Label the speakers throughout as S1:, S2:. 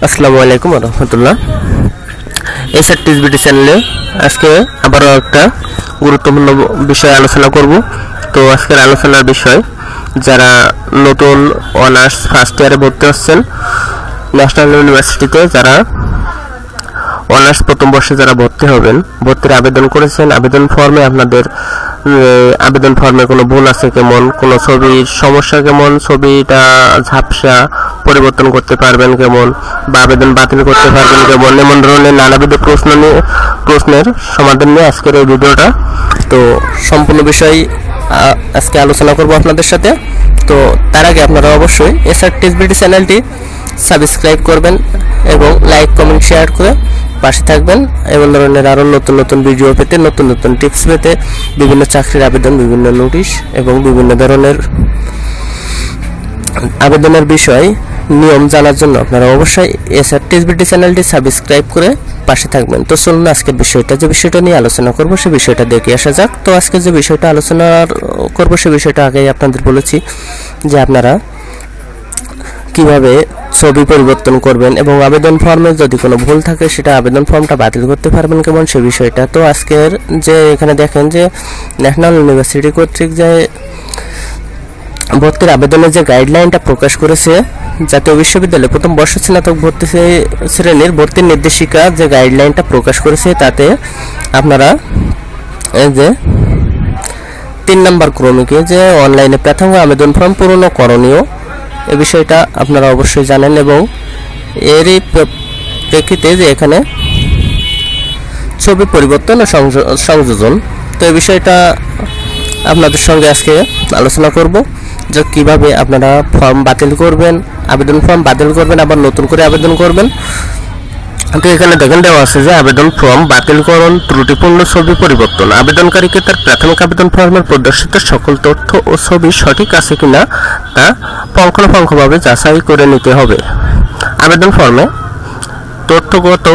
S1: আসসালামু আলাইকুম ওয়া রাহমাতুল্লাহ। এসআরটিএসবিটি চ্যানেলে আজকে আবারও একটা গুরুত্বপূর্ণ বিষয় আলোচনা করব। তো আজকের আলোচনার বিষয়, যারা নতুন অনার্স ফার্স্ট ইয়ারে ভর্তি হচ্ছেন ন্যাশনাল ইউনিভার্সিটিতে, যারা অনার্স প্রথম বর্ষে যারা ভর্তি হবেন, ভর্তির আবেদন করেছেন, আবেদন ফর্মে আপনাদের আবেদন ফর্মে কোনো ভুল আছে কেমন, কোনো ছবির সমস্যা কেমন, ছবিটা ঝাপসা পরিবর্তন করতে পারবেন কেমন, বা আবেদন বাতিল করতে পারবেন কেমন, এমন ধরনের নানাবিধ প্রশ্নের সমাধান নিয়ে আজকের এই ভিডিওটা। তো সম্পূর্ণ বিষয় আজকে আলোচনা করব আপনাদের সাথে। তো তার আগে আপনারা অবশ্যই এসআরটিএসবিটি চ্যানেলটি সাবস্ক্রাইব করবেন এবং লাইক কমেন্ট শেয়ার করে পাশে থাকবেন। এমন ধরনের আরও নতুন নতুন ভিডিও পেতে, নতুন নতুন টিপস পেতে, বিভিন্ন চাকরির আবেদন, বিভিন্ন নোটিশ এবং বিভিন্ন ধরনের আবেদনের বিষয় নিয়ম জানার জন্য আপনারা অবশ্যই এসআরটিএসবিটি চ্যানেলটি সাবস্ক্রাইব করে পাশে থাকবেন। তো চলুন আজকের যে বিষয়টা নিয়ে আলোচনা করব সে বিষয়টা দেখে আসা যাক। তো আজকে যে বিষয়টা আলোচনা করব সে বিষয়টা আগেই আপনাদের বলেছি যে আপনারা কিভাবে ছবি পরিবর্তন করবেন এবং আবেদন ফর্মে যদি কোনো ভুল থাকে সেটা আবেদন ফর্মটা বাতিল করতে পারবেন কেমন সে বিষয়টা। তো আজকের যে এখানে দেখেন যে ন্যাশনাল ইউনিভার্সিটি কর্তৃক যে ভর্তির আবেদনের যে গাইডলাইনটা প্রকাশ করেছে, জাতীয় বিশ্ববিদ্যালয়ে প্রথম বর্ষ স্নাতক ভর্তি শ্রেণীর ভর্তির নির্দেশিকা যে গাইডলাইনটা প্রকাশ করেছে, তাতে আপনারা এই যে 3 নম্বর ক্রমিকে যে অনলাইনে প্রাথমিক আবেদন ফর্ম পূরণ করণীয়, এ বিষয়টা আপনারা অবশ্যই জানেন। এবং এরই প্রেক্ষিতে যে এখানে ছবি পরিবর্তন ও সংযোজন, তো এই বিষয়টা আপনাদের সঙ্গে আজকে আলোচনা করব যে কিভাবে আপনারা ফর্ম বাতিল করবেন, আবেদন ফর্ম বাতিল করবেন, আবার নতুন করে আবেদন করবেন। তো এখানে দেখেন দেওয়া আছে যে আবেদন ফর্ম বাতিলকরণ, ত্রুটিপূর্ণ ছবি পরিবর্তন। আবেদনকারীকে তার প্রাথমিক আবেদন ফর্মের প্রদর্শিত সকল তথ্য ও ছবি সঠিক আছে কিনা তা পুঙ্খানুপুঙ্খভাবে যাচাই করে নিতে হবে। আবেদন ফর্মে তথ্যগত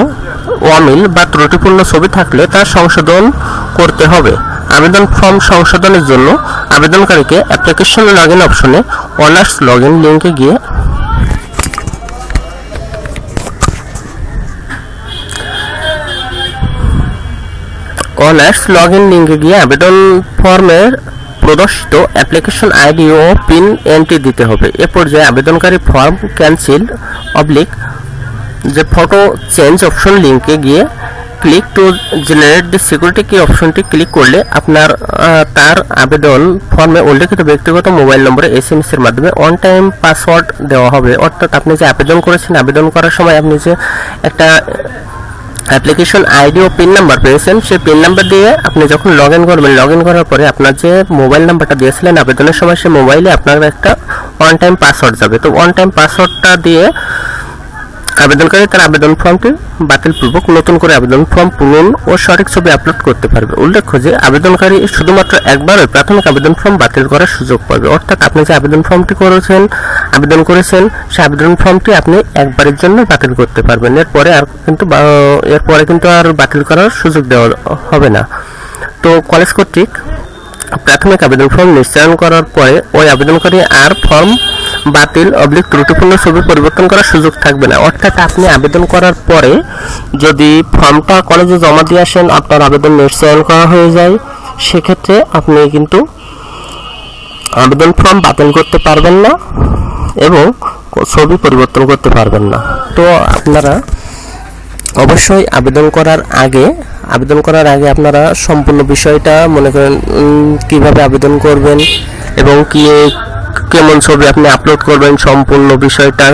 S1: অমিল বা ত্রুটিপূর্ণ ছবি থাকলে তা সংশোধন করতে হবে। আবেদন ফর্ম সংশোধনের জন্য আবেদনকারীকে অ্যাপ্লিকেশন লগইন অপশনে অনার্স লগইন লিঙ্কে গিয়ে আবেদন ফর্মের প্রদর্শিত অ্যাপ্লিকেশন আইডি ও পিন এন্ট্রি দিতে হবে। এ পর্যায়ে আবেদনকারী ফর্ম ক্যান্সেল যে ফটো চেঞ্জ অপশন লিঙ্কে গিয়ে click to generate the security কি অপশনটি ক্লিক করলে আপনার তার আবেদন ফর্মে উল্লেখিত ব্যক্তিগত মোবাইল নম্বরে SMS এর মাধ্যমে অন টাইম পাসওয়ার্ড দেওয়া হবে। অর্থাৎ আপনি যে আবেদন করেছেন, আবেদন করার সময় আপনি যে একটা অ্যাপ্লিকেশন আইডি ও পিন নাম্বার পেয়েছেন, সেই পিন নাম্বার দিয়ে আপনি যখন লগ ইন করবেন, লগ ইন করার পরে আপনার যে মোবাইল নাম্বারটা দিয়েছিলেন আবেদনের সময়, সেই মোবাইলে আপনার একটা ওয়ান টাইম পাসওয়ার্ড যাবে। তো ওয়ান টাইম পাসওয়ার্ডটা দিয়ে আবেদনকারী তার আবেদন ফর্মটি বাতিলপূর্বক নতুন করে আবেদন ফর্ম পূরণ ও সঠিক ছবি আপলোড করতে পারবে। উল্লেখ্য যে আবেদনকারী শুধুমাত্র একবারই প্রাথমিক আবেদন ফর্ম বাতিল করার সুযোগ পাবে। অর্থাৎ আপনি যে আবেদন ফর্মটি আবেদন করেছেন সেই আবেদন ফর্মটি আপনি একবারের জন্য বাতিল করতে পারবেন। এরপরে কিন্তু আর বাতিল করার সুযোগ দেওয়া হবে না। তো কলেজ কর্তৃক প্রাথমিক আবেদন ফর্ম নিশ্চয়ন করার পরে ওই আবেদনকারী আর ফর্ম বাতিল ত্রুটিপূর্ণ ছবি পরিবর্তন করার সুযোগ থাকবে না। অর্থাৎ আপনি আবেদন করার পরে যদি ফর্মটা কলেজে জমা দিয়ে আসেন, আপনার আবেদন নিশ্চয়ন করা হয়ে যায়, সেক্ষেত্রে আপনি কিন্তু আবেদন ফর্ম বাতিল করতে পারবেন না এবং ছবি পরিবর্তন করতে পারবেন না। তো আপনারা অবশ্যই আবেদন করার আগে আপনারা সম্পূর্ণ বিষয়টা মনে করেন কিভাবে আবেদন করবেন এবং কেমন ছবি আপনি আপলোড করবেন, সম্পূর্ণ বিষয়টা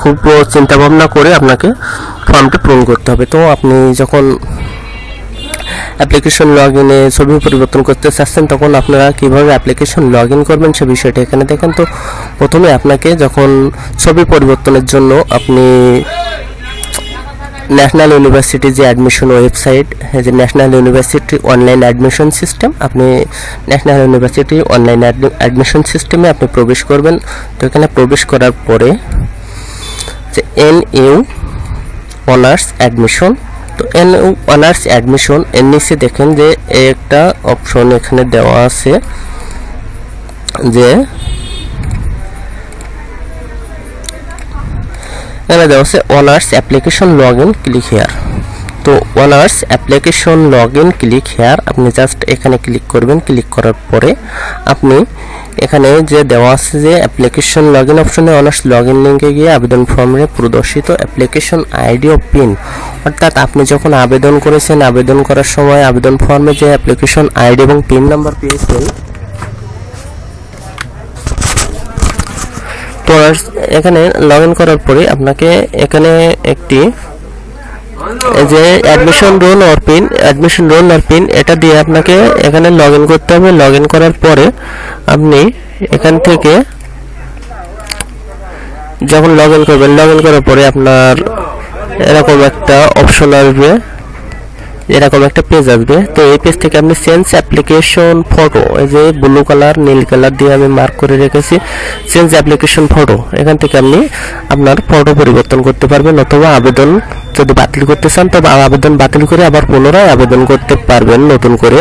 S1: খুব চিন্তা ভাবনা করে আপনাকে ফর্মটি পূরণ করতে হবে। তো আপনি যখন অ্যাপ্লিকেশন লগইনে ছবি পরিবর্তন করতে চাচ্ছেন, তখন আপনারা কিভাবে অ্যাপ্লিকেশন লগইন করবেন সে বিষয়টা এখানে দেখেন। তো প্রথমে আপনাকে যখন ছবি পরিবর্তনের জন্য আপনি ন্যাশনাল ইউনিভার্সিটি যে অ্যাডমিশন ওয়েবসাইট, যে national university online admission system, আপনি ন্যাশনাল ইউনিভার্সিটি অনলাইন অ্যাডমিশন সিস্টেমে আপনি প্রবেশ করবেন। তো এখানে প্রবেশ করার পরে যে NU অনার্স অ্যাডমিশন, তো NU অনার্স অ্যাডমিশন এর নিচে দেখেন যে একটা অপশন এখানে দেওয়া আছে যে এখানে দেওয়া আছে honours application log in click here. তো honours application log in click here আপনি জাস্ট এখানে ক্লিক করবেন। ক্লিক করার পরে আপনি এখানে যে দেওয়া আছে যে অ্যাপ্লিকেশন লগ ইন অপশনে অনার্স লগ ইন লিঙ্কে গিয়ে আবেদন ফর্মে প্রদর্শিত অ্যাপ্লিকেশন আইডি ও পিন, অর্থাৎ আপনি যখন আবেদন করেছেন আবেদন করার সময় আবেদন ফর্মে যে অ্যাপ্লিকেশন আইডি এবং পিন নাম্বার পেয়েছেন, তো এখানে লগ ইন করার পরে আপনাকে এখানে একটি যে অ্যাডমিশন রোল অর পিন এটা দিয়ে আপনাকে এখানে লগ ইন করতে হবে। লগ ইন করার পরে আপনি এখান থেকে যখন লগ ইন করবেন, লগ ইন করার পরে আপনার এরকম একটা অপশন আসবে, এরকম একটা পেজ আসবে। তো এই পেজ থেকে আপনি চেঞ্জ অ্যাপ্লিকেশন ফটো, এই যে ব্লু কালার নীল কালার দিয়ে আমি মার্ক করে রেখেছি চেঞ্জ অ্যাপ্লিকেশন ফটো, এখান থেকে আপনি আপনার ফটো পরিবর্তন করতে পারবেন, অথবা আবেদন যদি বাতিল করতে চান তবে আবেদন বাতিল করে আবার পুনরায় আবেদন করতে পারবেন নতুন করে।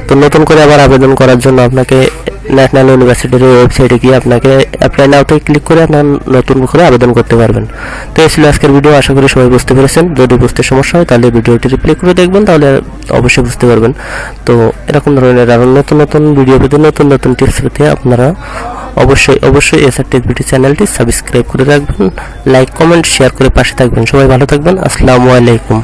S1: তো নতুন করে আবার আবেদন করার জন্য আপনাকে ন্যাশনাল ইউনিভার্সিটির ওয়েবসাইটে গিয়ে আপনাকে অ্যাপ্লাই নাওতে ক্লিক করে আপনার নতুন করে আবেদন করতে পারবেন। তো এই ছিল আজকের ভিডিও, আশা করি সবাই বুঝতে পেরেছেন। যদি বুঝতে সমস্যা হয় তাহলে ভিডিওটি রিপ্লে করে দেখবেন, তাহলে অবশ্যই বুঝতে পারবেন। তো এরকম ধরনের আরও নতুন নতুন ভিডিও পেতে, নতুন নতুন টিপস পেতে আপনারা অবশ্যই এসআর টেক বিডি চ্যানেলটি সাবস্ক্রাইব করে রাখবেন, লাইক কমেন্ট শেয়ার করে পাশে থাকবেন। সবাই ভালো থাকবেন। আসসালামু আলাইকুম।